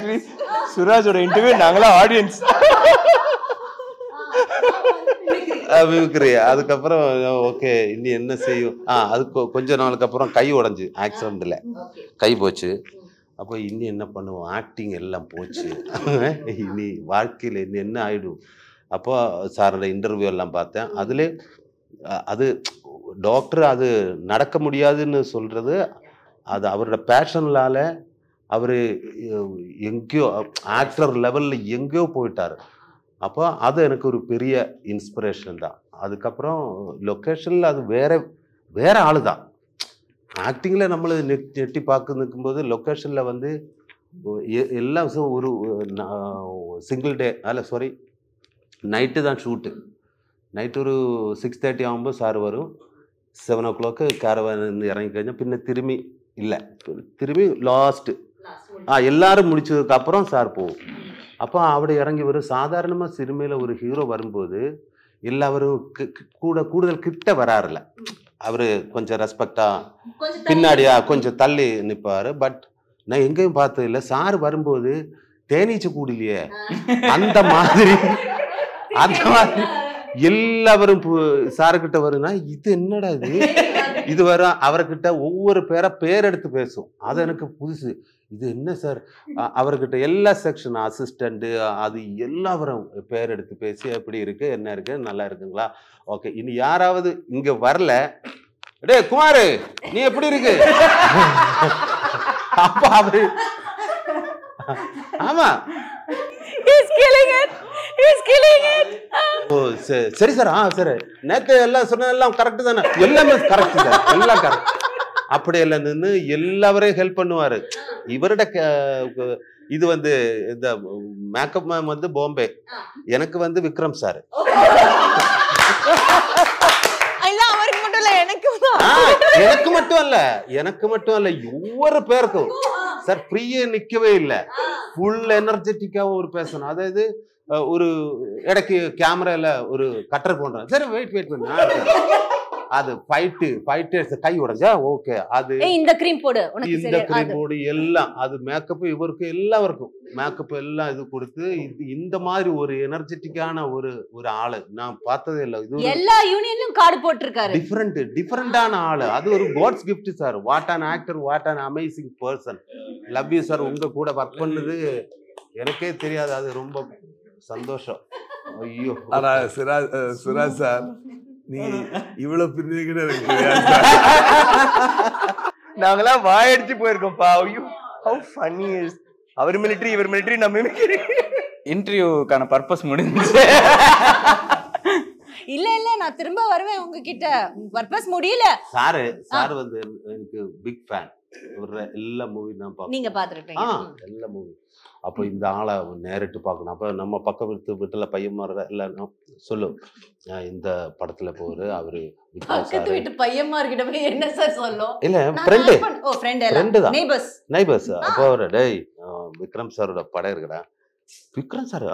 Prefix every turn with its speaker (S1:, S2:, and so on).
S1: Actually சுராஜோட interview நாங்களாம் audience.
S2: Mimicry. அதுக்கப்புறம் okay இனி என்ன செய்யும், அதுக்கு கொஞ்ச நாளுக்கு அப்புறம் கை உடஞ்சி ஆக்சிடென்ட்ல கை போச்சு. அப்போ இனி என்ன பண்ணுவோம், ஆக்டிங் எல்லாம் போச்சு, இனி வாழ்க்கையில் இனி என்ன ஆயிடும். அப்போ சாரோட இன்டர்வியூ எல்லாம் பார்த்தேன். அதுல அது டாக்டர் அது நடக்க முடியாதுன்னு சொல்றது, அது அவரோட பேஷன்னால அவர் எங்கேயோ ஆக்டர் லெவலில் எங்கேயோ போயிட்டார். அப்போ அது எனக்கு ஒரு பெரிய இன்ஸ்பிரேஷன் தான். அதுக்கப்புறம் லொக்கேஷனில் அது வேற ஆள் தான். ஆக்டிங்கில் நம்மளை நெட்டி பார்க்க நிற்கும்போது லொக்கேஷனில் வந்து எல்லா விஷயம் ஒரு சிங்கிள் டே சாரி நைட்டு தான் ஷூட்டு. நைட்டு ஒரு 6:30 ஆகும்போது சார் வரும். 7 o'clock கேரவான் இறங்கி കഴിഞ്ഞാൽ പിന്നെ திரும்பி இல்லை, திரும்பி லாஸ்ட்டு எல்லாரும் முடிச்சதுக்கப்புறம் சார் போகும். அப்போ அப்படி இறங்கி வரும். சாதாரணமாக சினிமையில் ஒரு ஹீரோ வரும்போது எல்லாரும் கூடுதல் கிட்ட வராருல, அவர் கொஞ்சம் ரெஸ்பெக்டாக பின்னாடியா கொஞ்சம் தள்ளி நிற்பார். பட் நான் எங்கேயும் பார்த்தது இல்லை, சார் வரும்போது தேனீச்சு கூடலையே அந்த மாதிரி எல்லாரும் சாருக்கிட்ட வருன்னா இது என்னடா இது வர அவர்கிட்ட ஒவ்வொரு பேர் எடுத்து பேசும். அது எனக்கு புதுசு. இது என்ன சார், அவர்கிட்ட எல்லா செக்ஷன் அசிஸ்டண்ட்டு அது எல்லாரும் பேர் எடுத்து பேசி எப்படி இருக்கு, என்ன இருக்கு, நல்லா இருக்குங்களா, ஓகே இனி யாராவது இங்க வரல, டே குமாரு நீ எப்படி இருக்கு, அப்ப அவரு ஆமா சரி சார் சரி நேற்று எல்லாம் சொன்ன எல்லாம் கரெக்டு தானே, எல்லாமே கரெக்ட் சார், எல்லாம் கரெக்ட் அப்படி எல்லாம் நின்று எல்லாரையும் ஹெல்ப் பண்ணுவாரு. இவரோட இது வந்து இந்த மேக்கப் மேம் வந்து பாம்பே, எனக்கு வந்து விக்ரம் சார். எனக்கு மட்டும் அல்ல ஒவ்வொரு பேருக்கும் சார் ஃப்ரீயே நிக்கவே இல்லை, ஃபுல் எனர்ஜெட்டிக்காவும் ஒரு பேசணும். அதாவது ஒரு இடைக்கு கேமரால ஒரு கட்டர் போடுறேன், சரி வெயிட் பண்ண அது ஃபைட்டு கை உடைஞ்சா ஓகே, அது இந்த கிரீம் போடு எல்லாம் அது மேக்கப் இவருக்கு எல்லாருக்கும் மேக்கப் எல்லாம் இது கொடுத்து இந்த மாதிரி ஒரு எனர்ஜெட்டிக்கான ஒரு ஆளு நான் பார்த்ததே இல்லை. இது எல்லா யூனியன்லயும் கார்டு போட்டிருக்காரு, டிஃபரெண்டான ஆளு. அது ஒரு God's gift sir. What an actor, what an amazing person. Love you sir. உங்க கூட ஒர்க் பண்ணது எனக்கே தெரியாது, அது ரொம்ப சந்தோஷம். ஐயோ
S3: ஆனா சுராஜ் சார் நீ இவ்வளவு பிரிஞ்சுக்கிட்டு இருக்கு,
S1: நாங்களாம் வாயடிச்சு போயிருக்கோம்ப்பா. ஐயோ ஹவ் ஃபன்னி இஸ். அவர் மிலிட்டரி இவர் மிலிட்டரி, நம்ம
S4: இன்டர்வியூக்கான பர்பஸ் முடிஞ்சு.
S5: இல்ல நான் திரும்ப வருவேன் உங்ககிட்ட, பர்பஸ் முடியல.
S2: சார் வந்து எனக்கு பிக் ஃபேன். எல்லா மூவி நான் பார்ப்பேன்.
S5: நீங்க பாத்துருப்பீங்க
S2: எல்லா மூவி. அப்போ இந்த ஆளை நேரிட்டு பார்க்கணும். அப்போ நம்ம பக்கம் வீட்டுல பையன் மாதிரி எல்லாம் சொல்லும், இந்த படத்துல போரு அவரு
S5: பக்கத்து வீட்டு பையன்மார்கிட்ட போய் என்ன சார் சொல்லும்,
S2: இல்ல ஃப்ரெண்டு தான், நெய்பர்ஸ். அப்போ அவரு டேய் விக்ரம் சாரோட படம் இருக்குடா, விக்ரம் சார்